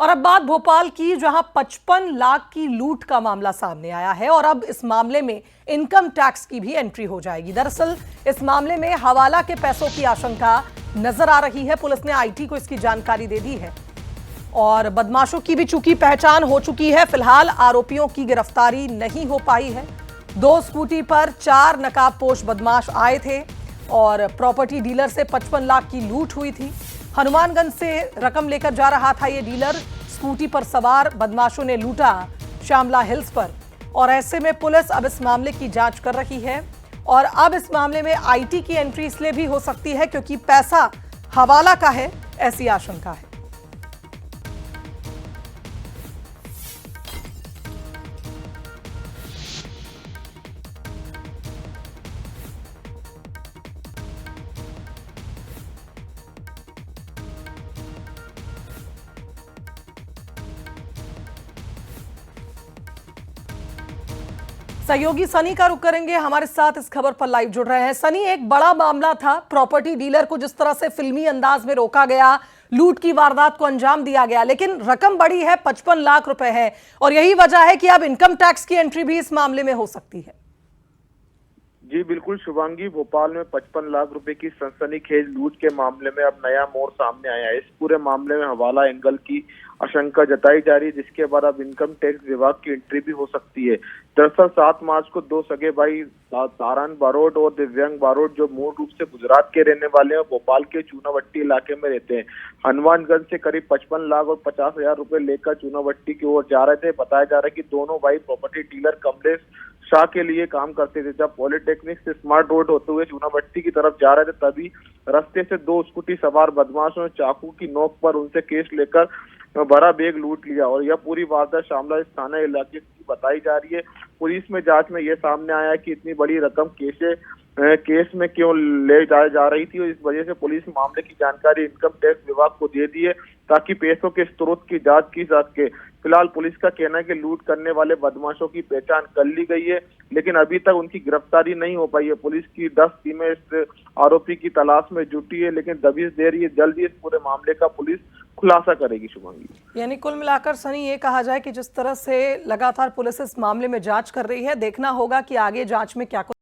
और अब बात भोपाल की, जहां 55 लाख की लूट का मामला सामने आया है और अब इस मामले में इनकम टैक्स की भी एंट्री हो जाएगी। दरअसल इस मामले में हवाला के पैसों की आशंका नजर आ रही है। पुलिस ने आईटी को इसकी जानकारी दे दी है और बदमाशों की भी चूंकि पहचान हो चुकी है। फिलहाल आरोपियों की गिरफ्तारी नहीं हो पाई है। 2 स्कूटी पर 4 नकाबपोश बदमाश आए थे और प्रॉपर्टी डीलर से 55 लाख की लूट हुई थी। हनुमानगंज से रकम लेकर जा रहा था ये डीलर। स्कूटी पर सवार बदमाशों ने लूटा श्यामला हिल्स पर और ऐसे में पुलिस अब इस मामले की जांच कर रही है। और अब इस मामले में आईटी की एंट्री इसलिए भी हो सकती है क्योंकि पैसा हवाला का है, ऐसी आशंका है। सहयोगी सनी का रुख करेंगे, हमारे साथ इस खबर पर लाइव जुड़ रहे हैं। सनी, एक बड़ा मामला था, प्रॉपर्टी डीलर को जिस तरह से फिल्मी अंदाज में रोका गया, लूट की वारदात को अंजाम दिया गया, लेकिन रकम बड़ी है, 55 लाख रुपए है और यही वजह है कि अब इनकम टैक्स की एंट्री भी इस मामले में हो सकती है। जी बिल्कुल शुभांगी, भोपाल में 55 लाख रुपए की सनसनीखेज लूट के मामले में अब नया मोड़ सामने आया है। इस पूरे मामले में हवाला एंगल की आशंका जताई जा रही है, जिसके बाद अब इनकम टैक्स विभाग की एंट्री भी हो सकती है। दरअसल 7 मार्च को 2 सगे भाई तारान बारोट और दिव्यांग बारोट, जो मूल रूप से गुजरात के रहने वाले हैं, भोपाल के चूनाभट्टी इलाके में रहते हैं, हनुमानगंज से करीब 55 लाख और 50,000 रुपए लेकर चूनाभट्टी की ओर जा रहे थे। बताया जा रहा है कि दोनों भाई प्रॉपर्टी डीलर कमलेश शाह के लिए काम करते थे। जब पॉलिटेक्निक से स्मार्ट रोड होते हुए चूनाभट्टी की तरफ जा रहे थे, तभी रास्ते से 2 स्कूटी सवार बदमाशों ने चाकू की नोक पर उनसे केस लेकर बड़ा बैग लूट लिया और यह पूरी वारदात शामला थाना इलाके की बताई जा रही है। पुलिस में जांच में यह सामने आया कि इतनी बड़ी रकम केस में क्यों ले जा रही थी और इस वजह से पुलिस मामले की जानकारी इनकम टैक्स विभाग को दे दी है ताकि पैसों के स्रोत की जांच की जा सके। फिलहाल पुलिस का कहना है कि लूट करने वाले बदमाशों की पहचान कर ली गई है, लेकिन अभी तक उनकी गिरफ्तारी नहीं हो पाई है। पुलिस की 10 टीमें इस आरोपी की तलाश में जुटी है, लेकिन दबिश दे रही है, जल्द ही इस पूरे मामले का पुलिस खुलासा करेगी। शुभांगी, यानी कुल मिलाकर सनी ये कहा जाए कि जिस तरह से लगातार पुलिस इस मामले में जांच कर रही है, देखना होगा कि आगे जांच में क्या